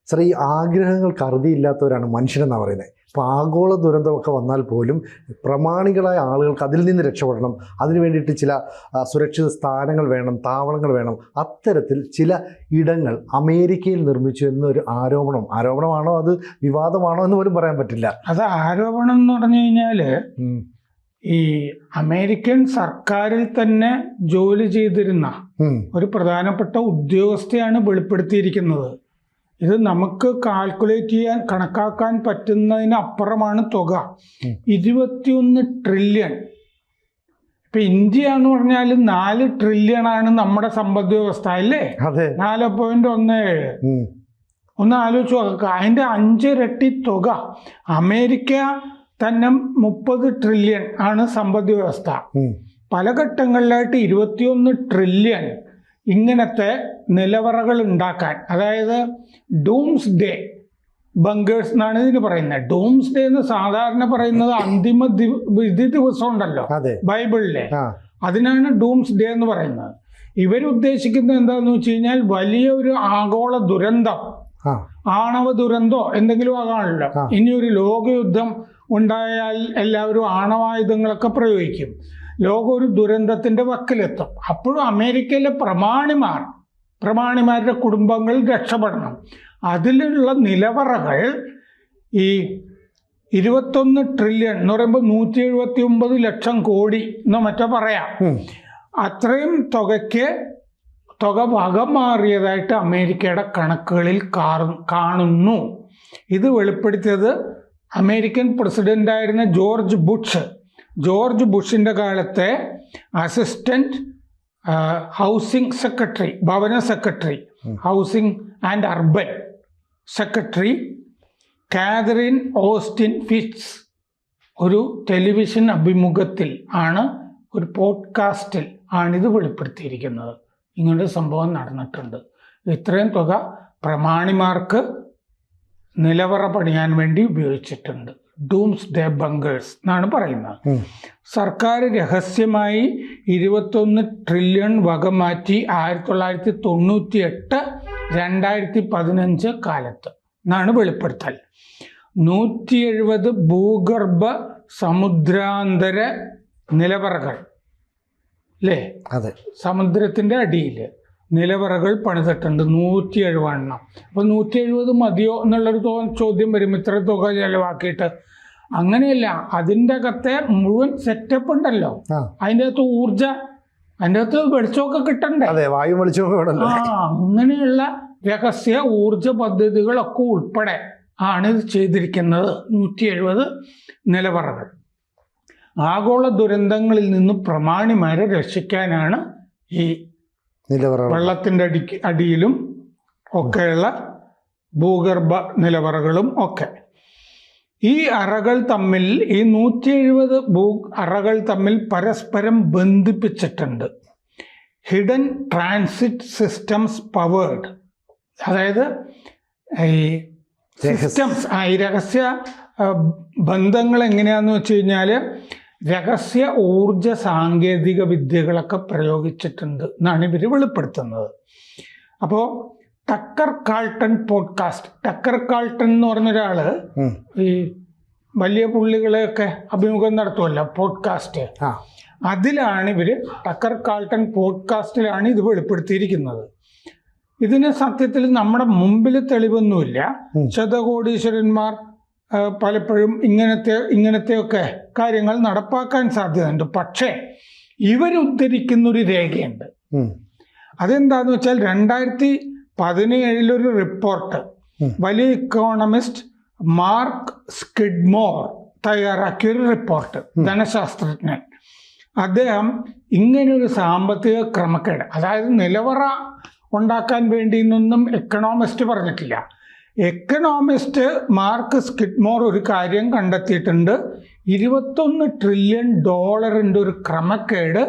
Sir, ഈ ആഗ്രഹങ്ങൾക്ക് അറുതിയില്ലാത്തവരാണ് മനുഷ്യരെന്നാണ് പറയുന്നത്. ഇപ്പോൾ ആഗോള ദുരന്തമൊക്കെ വന്നാൽ പോലും പ്രമാണികളായ ആളുകൾക്ക് അതിൽ നിന്ന് രക്ഷപ്പെടണം, അതിനു വേണ്ടിയിട്ട് ചില സുരക്ഷിത സ്ഥാനങ്ങൾ വേണം, താവളങ്ങൾ വേണം. അത്തരത്തിൽ ചില ഇടങ്ങൾ അമേരിക്കയിൽ നിർമ്മിച്ചു എന്നൊരു ആരോപണമാണോ അത് വിവാദമാണോ എന്ന് പോലും പറയാൻ പറ്റില്ല. അത് ആരോപണം എന്ന് പറഞ്ഞു കഴിഞ്ഞാൽ ഈ അമേരിക്കൻ സർക്കാരിൽ തന്നെ ജോലി ചെയ്തിരുന്ന ഒരു പ്രധാനപ്പെട്ട ഉദ്യോഗസ്ഥയാണ് വെളിപ്പെടുത്തിയിരിക്കുന്നത്. ഇത് നമുക്ക് കാൽക്കുലേറ്റ് ചെയ്യാൻ, കണക്കാക്കാൻ പറ്റുന്നതിനപ്പുറമാണ് തുക. 21 ട്രില്യൺ. ഇപ്പൊ ഇന്ത്യ എന്ന് പറഞ്ഞാൽ 4 ട്രില്യണാണ് നമ്മുടെ സമ്പദ് വ്യവസ്ഥ അല്ലേ? 4.17. ഒന്ന് ആലോചിച്ച് നോക്കുക. അതിൻ്റെ 5 ഇരട്ടി തുക. അമേരിക്ക തന്നെ 30 ട്രില്യൺ ആണ് സമ്പദ് വ്യവസ്ഥ. പല ഘട്ടങ്ങളിലായിട്ട് 21 ട്രില്യൺ ഇങ്ങനത്തെ നിലവറകൾ ഉണ്ടാക്കാൻ, അതായത് ഡൂംസ് ഡേ ബങ്കേഴ്സ് എന്നാണ് ഇതിന് പറയുന്നത്. ഡൂംസ് ഡേ എന്ന് സാധാരണ പറയുന്നത് അന്തിമ വിധി ദിവസം ഉണ്ടല്ലോ ബൈബിളിലെ, അതിനാണ് ഡൂംസ് ഡേ എന്ന് പറയുന്നത്. ഇവരുദ്ദേശിക്കുന്നത് എന്താണെന്ന് വെച്ച് കഴിഞ്ഞാൽ വലിയൊരു ആഗോള ദുരന്തം, ആണവ ദുരന്തോ എന്തെങ്കിലും ആകാണല്ലോ. ഇനിയൊരു ലോകയുദ്ധം ഉണ്ടായാൽ എല്ലാവരും ആണവായുധങ്ങളൊക്കെ പ്രയോഗിക്കും. ലോകം ഒരു ദുരന്തത്തിന്റെ വക്കിലെത്തും. അപ്പോഴും അമേരിക്കയിലെ പ്രമാണിമാരുടെ കുടുംബങ്ങൾ രക്ഷപ്പെടണം. അതിലുള്ള നിലവറകൾ ഈ 21 ട്രില്യൺ എന്ന് പറയുമ്പോൾ 179 ലക്ഷം കോടി എന്നോ മറ്റോ പറയാം. അത്രയും തുക വകം മാറിയതായിട്ട് അമേരിക്കയുടെ കണക്കുകളിൽ കാണുന്നു. ഇത് വെളിപ്പെടുത്തിയത് അമേരിക്കൻ പ്രസിഡന്റായിരുന്ന ജോർജ് ബുഷിന്റെ കാലത്തെ അസിസ്റ്റന്റ് ഹൗസിംഗ് സെക്രട്ടറി, ഭവന secretary, housing and urban secretary Catherine Austin Fitts ഒരു ടെലിവിഷൻ അഭിമുഖത്തിൽ ആണ്, ഒരു പോഡ്കാസ്റ്റിൽ ആണിത് വെളിപ്പെടുത്തിയിരിക്കുന്നത്. ഇങ്ങനൊരു സംഭവം നടന്നിട്ടുണ്ട്. ഇത്രയും തുക പ്രമാണിമാർക്ക് നിലവറ പണിയാൻ വേണ്ടി ഉപയോഗിച്ചിട്ടുണ്ട്. ഡൂംസ് ഡേ ബങ്കേഴ്സ് എന്നാണ് പറയുന്നത്. സർക്കാർ രഹസ്യമായി 21 ട്രില്യൺ വക മാറ്റി 1998, 2015 കാലത്ത് എന്നാണ് വെളിപ്പെടുത്തൽ. 170 ഭൂഗർഭ സമുദ്രാന്തര നിലവറകൾ അല്ലേ, സമുദ്രത്തിന്റെ അടിയിൽ നിലവറകൾ പണിതിട്ടുണ്ട് 170 എണ്ണം. അപ്പോൾ 170 മതിയോ എന്നുള്ളൊരു ചോദ്യം വരും, ഇത്ര തുക ചെലവാക്കിയിട്ട്. അങ്ങനെയല്ല, അതിൻ്റെ അകത്തെ മുഴുവൻ സെറ്റപ്പ് ഉണ്ടല്ലോ, അതിൻ്റെ അകത്ത് അതിൻ്റെ അകത്ത് വെളിച്ചമൊക്കെ കിട്ടണ്ടേ, അങ്ങനെയുള്ള രഹസ്യ ഊർജ പദ്ധതികളൊക്കെ ഉൾപ്പെടെ ആണ് ഇത് ചെയ്തിരിക്കുന്നത്. 170 നിലവറകൾ. ആഗോള ദുരന്തങ്ങളിൽ നിന്ന് പ്രമാണിമാരെ രക്ഷിക്കാനാണ് ഈ വെള്ളത്തിൻ്റെ അടിയിലും ഒക്കെയുള്ള ഭൂഗർഭ നിലവറകളും ഒക്കെ. ഈ അറകൾ തമ്മിൽ, ഈ 170 അറകൾ തമ്മിൽ പരസ്പരം ബന്ധിപ്പിച്ചിട്ടുണ്ട്. ഹിഡൻ ട്രാൻസിറ്റ് സിസ്റ്റംസ് പവേർഡ്, അതായത് ഈ സിസ്റ്റംസ്, ഈ രഹസ്യ ബന്ധങ്ങൾ എങ്ങനെയാണെന്ന് വെച്ച് കഴിഞ്ഞാൽ രഹസ്യ ഊർജ സാങ്കേതിക വിദ്യകളൊക്കെ പ്രയോഗിച്ചിട്ടുണ്ട് എന്നാണ് ഇവർ വെളിപ്പെടുത്തുന്നത്. അപ്പോൾ decker Carlton podcast, decker Carlton എന്ന് പറഞ്ഞൊരാള് ഈ വലിയ പുള്ളികളെയൊക്കെ അഭിമുഖം നടത്തുമല്ലോ പോഡ്കാസ്റ്റ്, അതിലാണ് ഇവർ ടക്കർ കാൾട്ടൺ പോഡ്കാസ്റ്റിലാണ് ഇത് വെളിപ്പെടുത്തിയിരിക്കുന്നത്. ഇതിന് സത്യത്തിൽ നമ്മുടെ മുമ്പിൽ തെളിവൊന്നുമില്ല. ശതകോടീശ്വരന്മാർ പലപ്പോഴും ഇങ്ങനത്തെയൊക്കെ കാര്യങ്ങൾ നടപ്പാക്കാൻ സാധ്യതയുണ്ട്. പക്ഷേ ഇവരുദ്ധരിക്കുന്നൊരു രേഖയുണ്ട്. അതെന്താന്ന് വെച്ചാൽ 2017 ഒരു റിപ്പോർട്ട് വലിയ ഇക്കോണമിസ്റ്റ് മാർക്ക് സ്കിഡ്മോർ തയ്യാറാക്കിയൊരു റിപ്പോർട്ട്, ധനശാസ്ത്രജ്ഞൻ. അദ്ദേഹം ഇങ്ങനൊരു സാമ്പത്തിക ക്രമക്കേട്, അതായത് നിലവറ ഉണ്ടാക്കാൻ വേണ്ടി എന്നൊന്നും എക്കണോമിസ്റ്റ് പറഞ്ഞിട്ടില്ല. എക്കണോമിസ്റ്റ് മാർക്ക് സ്കിഡ്മോർ ഒരു കാര്യം കണ്ടെത്തിയിട്ടുണ്ട്. 21 ട്രില്യൺ ഡോളറിൻ്റെ ഒരു ക്രമക്കേട്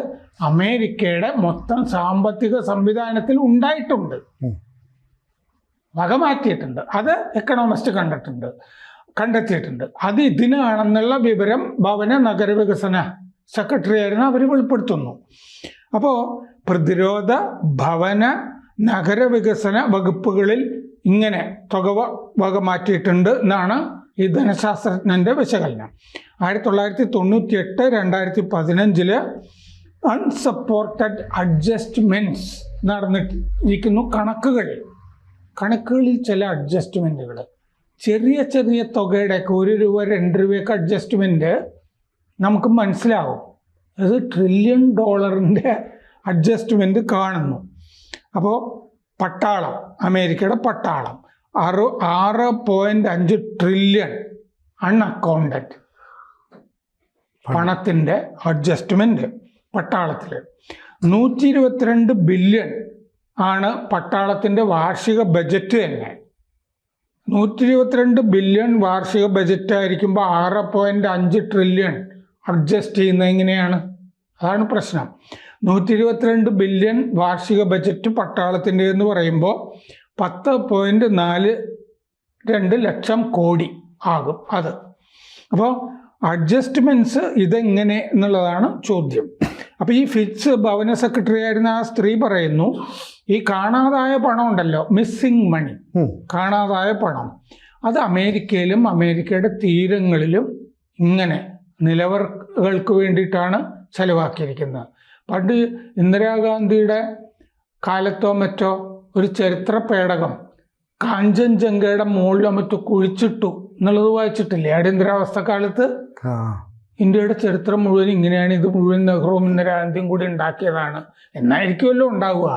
അമേരിക്കയുടെ മൊത്തം സാമ്പത്തിക സംവിധാനത്തിൽ ഉണ്ടായിട്ടുണ്ട്, വകമാറ്റിയിട്ടുണ്ട്. അത് എക്കണോമിസ്റ്റ് കണ്ടെത്തിയിട്ടുണ്ട്. അത് ഇതിനാണെന്നുള്ള വിവരം ഭവന നഗരവികസന സെക്രട്ടറി ആയിരുന്നു അവർ വെളിപ്പെടുത്തുന്നു. അപ്പോൾ പ്രതിരോധ, ഭവന, നഗരവികസന വകുപ്പുകളിൽ ഇങ്ങനെ തുക വക മാറ്റിയിട്ടുണ്ട് എന്നാണ് ഈ ധനശാസ്ത്രജ്ഞൻ്റെ വിശകലനം. 1998 2015 അൺസപ്പോർട്ടഡ് അഡ്ജസ്റ്റ്മെൻറ്റ്സ് നടന്നിരിക്കുന്നു. കണക്കുകളിൽ ചില അഡ്ജസ്റ്റ്മെൻറ്റുകൾ, ചെറിയ ചെറിയ തുകയുടെയൊക്കെ $1 2 രൂപയൊക്കെ അഡ്ജസ്റ്റ്മെൻറ്റ് നമുക്ക് മനസ്സിലാവും. അത് $1 ട്രില്യൺ അഡ്ജസ്റ്റ്മെൻറ്റ് കാണുന്നു. അപ്പോൾ പട്ടാളം, അമേരിക്കയുടെ പട്ടാളം 6.5 ട്രില്യൺ അൺഅക്കൗണ്ടഡ് പണത്തിൻ്റെ അഡ്ജസ്റ്റ്മെൻറ്റ് പട്ടാളത്തിൽ. 122 ബില്യൺ ആണ് പട്ടാളത്തിൻ്റെ വാർഷിക ബജറ്റ് തന്നെ. 122 ബില്യൺ വാർഷിക ബജറ്റ് ആയിരിക്കുമ്പോൾ 6.5 ട്രില്യൺ അഡ്ജസ്റ്റ് ചെയ്യുന്നത് എങ്ങനെയാണ്? അതാണ് പ്രശ്നം. 122 ബില്യൺ വാർഷിക ബജറ്റ് പട്ടാളത്തിൻ്റെ എന്ന് പറയുമ്പോൾ 10.42 ലക്ഷം കോടി ആകും അത്. അപ്പോൾ അഡ്ജസ്റ്റ്മെൻറ്റ്സ് ഇതെങ്ങനെ എന്നുള്ളതാണ് ചോദ്യം. അപ്പോൾ ഈ ഫിറ്റ്സ് ഭവന സെക്രട്ടറി ആയിരുന്ന ആ സ്ത്രീ പറയുന്നു, ഈ കാണാതായ പണം ഉണ്ടല്ലോ, മിസ്സിങ് മണി, കാണാതായ പണം, അത് അമേരിക്കയിലും അമേരിക്കയുടെ തീരങ്ങളിലും ഇങ്ങനെ നിലവറകൾക്ക് വേണ്ടിയിട്ടാണ് ചെലവാക്കിയിരിക്കുന്നത്. പണ്ട് ഇന്ദിരാഗാന്ധിയുടെ കാലത്തോ മറ്റോ ഒരു ചരിത്ര പേടകം കാഞ്ചൻജംഗയുടെ മുകളിലോ മറ്റോ കുഴിച്ചിട്ടു എന്നുള്ളത് വായിച്ചിട്ടില്ലേ? അടിയന്തരാവസ്ഥ കാലത്ത് ഇന്ത്യയുടെ ചരിത്രം മുഴുവൻ ഇങ്ങനെയാണ്, ഇത് മുഴുവൻ നെഹ്റുവും ഇന്ദിരാഗാന്ധിയും കൂടി ഉണ്ടാക്കിയതാണ് എന്നായിരിക്കുമല്ലോ ഉണ്ടാവുക.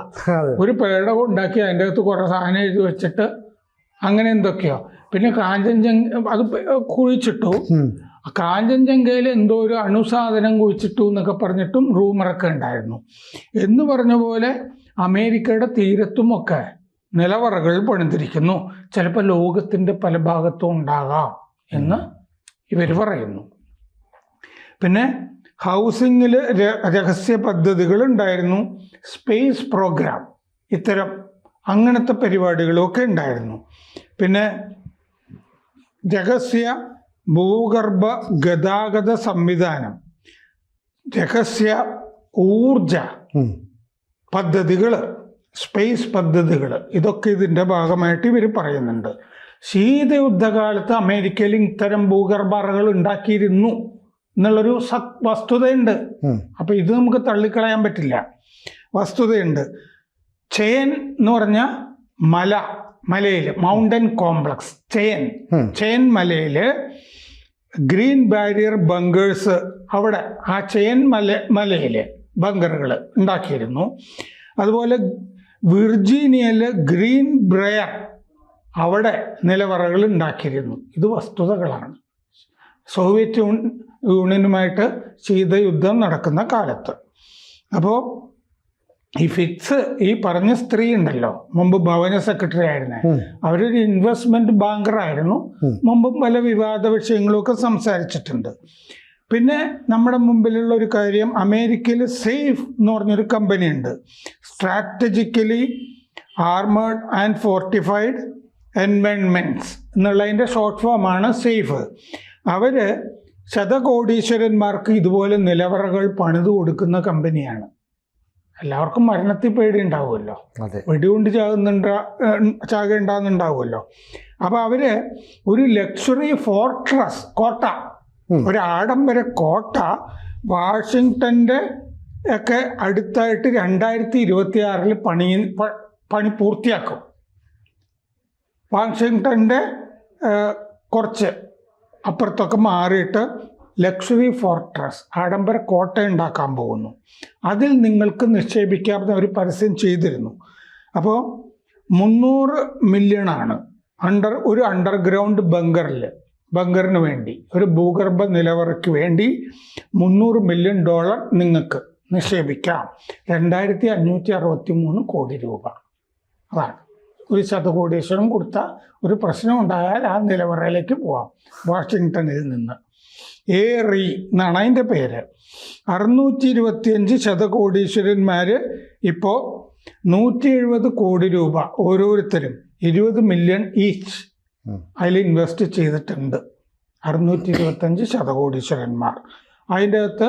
ഒരു പേടകം ഉണ്ടാക്കി അതിൻ്റെ അകത്ത് കുറേ സാധനം എഴുതി വെച്ചിട്ട് അങ്ങനെ എന്തൊക്കെയോ. പിന്നെ കാഞ്ചൻജംഗ അത് കുഴിച്ചിട്ടു, കാഞ്ചൻജംഗയിൽ എന്തോ ഒരു അണുസാധനം കുഴിച്ചിട്ടു എന്നൊക്കെ പറഞ്ഞിട്ടും റൂമറൊക്കെ ഉണ്ടായിരുന്നു. എന്ന് പറഞ്ഞ പോലെ അമേരിക്കയുടെ തീരത്തുമൊക്കെ നിലവറകൾ പണിതിരിക്കുന്നു. ചിലപ്പോൾ ലോകത്തിൻ്റെ പല ഭാഗത്തും ഉണ്ടാകാം എന്ന് ഇവർ പറയുന്നു. പിന്നെ ഹൗസിങ്ങിൽ രഹസ്യ പദ്ധതികൾ ഉണ്ടായിരുന്നു, സ്പേസ് പ്രോഗ്രാം, ഇത്തരം അങ്ങനത്തെ പരിപാടികളൊക്കെ ഉണ്ടായിരുന്നു. പിന്നെ രഹസ്യ ഭൂഗർഭ ഗതാഗത സംവിധാനം, രഹസ്യ ഊർജ പദ്ധതികൾ, സ്പേസ് പദ്ധതികൾ, ഇതൊക്കെ ഇതിൻ്റെ ഭാഗമായിട്ട് ഇവർ പറയുന്നുണ്ട്. ശീതയുദ്ധകാലത്ത് അമേരിക്കയിൽ ഇത്തരം ഭൂഗർഭ അറകൾ ഉണ്ടാക്കിയിരുന്നു എന്നുള്ളൊരു വസ്തുതയുണ്ട്. അപ്പം ഇത് നമുക്ക് തള്ളിക്കളയാൻ പറ്റില്ല, വസ്തുതയുണ്ട്. ചെയൻ എന്ന് പറഞ്ഞ മലയിൽ മൗണ്ടൻ കോംപ്ലക്സ്, ചെയൻ മലയിൽ ഗ്രീൻ ബാരിയർ ബങ്കേഴ്സ്, അവിടെ ആ ചെയൻ മലയിൽ ബങ്കറുകൾ ഉണ്ടാക്കിയിരുന്നു. അതുപോലെ വിർജീനിയയിൽ ഗ്രീൻ ബ്രയർ, അവിടെ നിലവറകൾ ഉണ്ടാക്കിയിരുന്നു. ഇത് വസ്തുതകളാണ്. സോവിയറ്റ് യൂണിയനുമായിട്ട് ശീതയുദ്ധം നടക്കുന്ന കാലത്ത്. അപ്പോൾ ഈ ഫിറ്റ്സ്, ഈ പറഞ്ഞ സ്ത്രീ ഉണ്ടല്ലോ, മുമ്പ് ഭവന സെക്രട്ടറി ആയിരുന്നേ, അവരൊരു ഇൻവെസ്റ്റ്മെന്റ് ബാങ്കർ ആയിരുന്നു. മുമ്പും പല വിവാദ വിഷയങ്ങളൊക്കെ സംസാരിച്ചിട്ടുണ്ട്. പിന്നെ നമ്മുടെ മുമ്പിലുള്ള ഒരു കാര്യം, അമേരിക്കയിൽ സേഫ് എന്ന് പറഞ്ഞൊരു കമ്പനി ഉണ്ട്, സ്ട്രാറ്റജിക്കലി ആർമേഡ് ആൻഡ് ഫോർട്ടിഫൈഡ് എൻവയൺമെൻറ്റ്സ് എന്നുള്ളതിൻ്റെ ഷോർട്ട് ഫോമാണ് സേഫ്. അവർ ശതകോടീശ്വരന്മാർക്ക് ഇതുപോലെ നിലവറകൾ പണിതു കൊടുക്കുന്ന കമ്പനിയാണ്. എല്ലാവർക്കും മരണത്തിൽ പേടി ഉണ്ടാവുമല്ലോ, വെടികൊണ്ട് ചാകേണ്ടെന്നുണ്ടാവുമല്ലോ. അപ്പോൾ അവർ ഒരു ലക്ഷറി ഫോർട്രസ്, കോട്ട, ഒരു ആഡംബര കോട്ട വാഷിങ്ടൻ്റെ ഒക്കെ അടുത്തായിട്ട് 2026 പണി പൂർത്തിയാക്കും. വാഷിങ്ടൻ്റെ കുറച്ച് അപ്പുറത്തൊക്കെ മാറിയിട്ട് ലക്ഷറി ഫോർട്രസ്, ആഡംബര കോട്ട ഉണ്ടാക്കാൻ പോകുന്നു. അതിൽ നിങ്ങൾക്ക് നിക്ഷേപിക്കാമെന്ന് അവർ പരസ്യം ചെയ്തിരുന്നു. അപ്പോൾ 300 മില്യണാണ് ഒരു അണ്ടർഗ്രൗണ്ട് ബങ്കറിന് വേണ്ടി, ഒരു ഭൂഗർഭ നിലവറയ്ക്ക് വേണ്ടി $300 മില്യൺ നിങ്ങൾക്ക് നിക്ഷേപിക്കാം. 2563 കോടി രൂപ. അതാണ് ഒരു ശതകോടീശ്വരം കൊടുത്ത ഒരു പ്രശ്നം ഉണ്ടായാൽ ആ നിലവറയിലേക്ക് പോവാം. വാഷിങ്ടണിൽ നിന്ന് ഏറി എന്നാണ് അതിൻ്റെ പേര്. 625 ശതകോടീശ്വരന്മാർ ഇപ്പോൾ 170 കോടി രൂപ ഓരോരുത്തരും 20 മില്യൺ ഈച്ച് അതിൽ ഇൻവെസ്റ്റ് ചെയ്തിട്ടുണ്ട്. 625 ശതകോടീശ്വരന്മാർ. അതിൻ്റെ അകത്ത്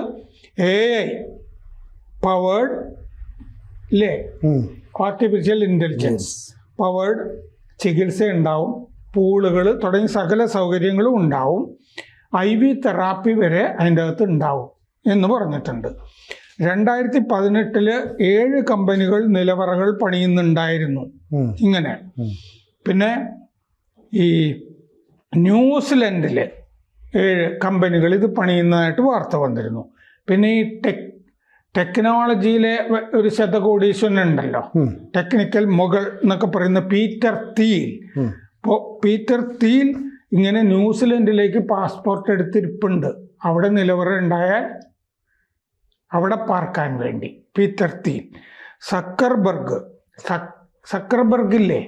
AI powered, artificial intelligence powered ചികിത്സ ഉണ്ടാവും, പൂളുകൾ തുടങ്ങി സകല സൗകര്യങ്ങളും ഉണ്ടാവും. IV തെറാപ്പി വരെ അതിൻ്റെ അകത്ത് ഉണ്ടാവും എന്ന് പറഞ്ഞിട്ടുണ്ട്. 2018 7 കമ്പനികൾ നിലവറകൾ പണിയുന്നുണ്ടായിരുന്നു ഇങ്ങനെ. പിന്നെ ഈ ന്യൂസിലൻഡിൽ 7 കമ്പനികൾ ഇത് പണിയുന്നതായിട്ട് വാർത്ത വന്നിരുന്നു. പിന്നെ ഈ ടെക്നോളജിയിലെ ഒരു ശതകോടീശ്വരൻ ഉണ്ടല്ലോ, ടെക്നിക്കൽ മുകൾ എന്നൊക്കെ പറയുന്ന പീറ്റർ തീൽ. അപ്പോൾ പീറ്റർ തീൽ ഇങ്ങനെ ന്യൂസിലൻഡിലേക്ക് പാസ്പോർട്ട് എടുത്തിരിപ്പുണ്ട്, അവിടെ നിലവറ ഉണ്ടായാൽ അവിടെ പാർക്കാൻ വേണ്ടി. പീറ്റർ തീൽ. സക്കർബർഗില്ലേ,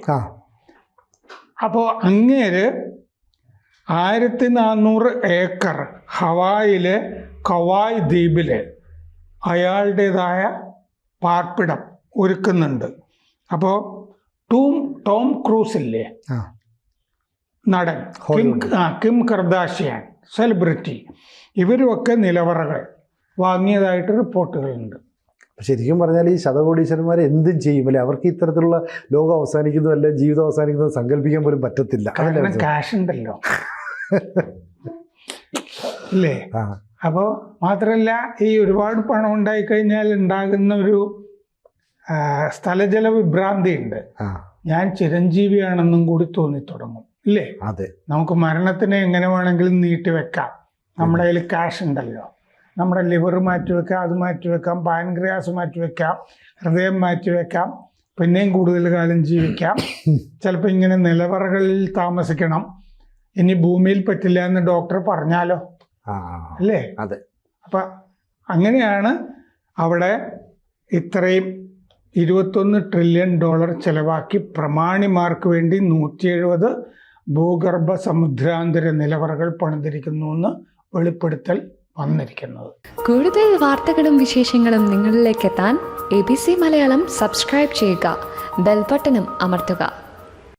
അപ്പോൾ അങ്ങേര് 1400 ഏക്കർ ഹവായിലെ കവായ് ദ്വീപില് അയാളുടേതായ പാർപ്പിടം ഒരുക്കുന്നുണ്ട്. അപ്പോൾ ടോം ക്രൂസ് ഇല്ലേ, നടൻ, കിം കർദാഷിയാൻ, സെലിബ്രിറ്റി, ഇവരുമൊക്കെ നിലവറകൾ വാങ്ങിയതായിട്ട് റിപ്പോർട്ടുകളുണ്ട്. ശരിക്കും പറഞ്ഞാൽ ഈ ശതകോടീശ്വരന്മാരെ എന്തും ചെയ്യും അല്ലേ? അവർക്ക് ഇത്തരത്തിലുള്ള ലോകം അവസാനിക്കുന്നതും അല്ലെ ജീവിതം അവസാനിക്കുന്നതും സങ്കല്പിക്കാൻ പോലും പറ്റത്തില്ല. കാരണം ക്യാഷ് ഉണ്ടല്ലോ അല്ലേ? അപ്പോൾ മാത്രമല്ല, ഈ ഒരുപാട് പണം ഉണ്ടായിക്കഴിഞ്ഞാൽ ഉണ്ടാകുന്ന ഒരു സ്ഥലജല വിഭ്രാന്തി ഉണ്ട്. ഞാൻ ചിരഞ്ജീവിയാണെന്നും കൂടി തോന്നിത്തുടങ്ങും ഇല്ലേ? അതെ. നമുക്ക് മരണത്തിനെ എങ്ങനെ വേണമെങ്കിലും നീട്ടിവെക്കാം. നമ്മുടെ കയ്യിൽ ക്യാഷ് ഉണ്ടല്ലോ. നമ്മുടെ ലിവർ മാറ്റിവെക്കാം, അത് മാറ്റിവെക്കാം, പാൻക്രിയാസ് മാറ്റിവെക്കാം, ഹൃദയം മാറ്റിവെക്കാം, പിന്നെയും കൂടുതൽ കാലം ജീവിക്കാം. ചിലപ്പോൾ ഇങ്ങനെ നിലവറകളിൽ താമസിക്കണം, ഇനി ഭൂമിയിൽ പറ്റില്ല എന്ന് ഡോക്ടർ പറഞ്ഞാലോ അല്ലേ? അതെ. അപ്പം അങ്ങനെയാണ് അവിടെ ഇത്രയും $21 ട്രില്യൺ ചെലവാക്കി പ്രമാണിമാർക്ക് വേണ്ടി 170 ഭൂഗർഭ സമുദ്രാന്തര നിലവറകൾ പണിതിരിക്കുന്നു എന്ന് വെളിപ്പെടുത്തൽ വന്നിരിക്കുന്നത്. കൂടുതൽ വാർത്തകളും വിശേഷങ്ങളും നിങ്ങളിലേക്ക് എത്താൻ ABC മലയാളം സബ്സ്ക്രൈബ് ചെയ്യുക, ബെൽ ബട്ടണും അമർത്തുക.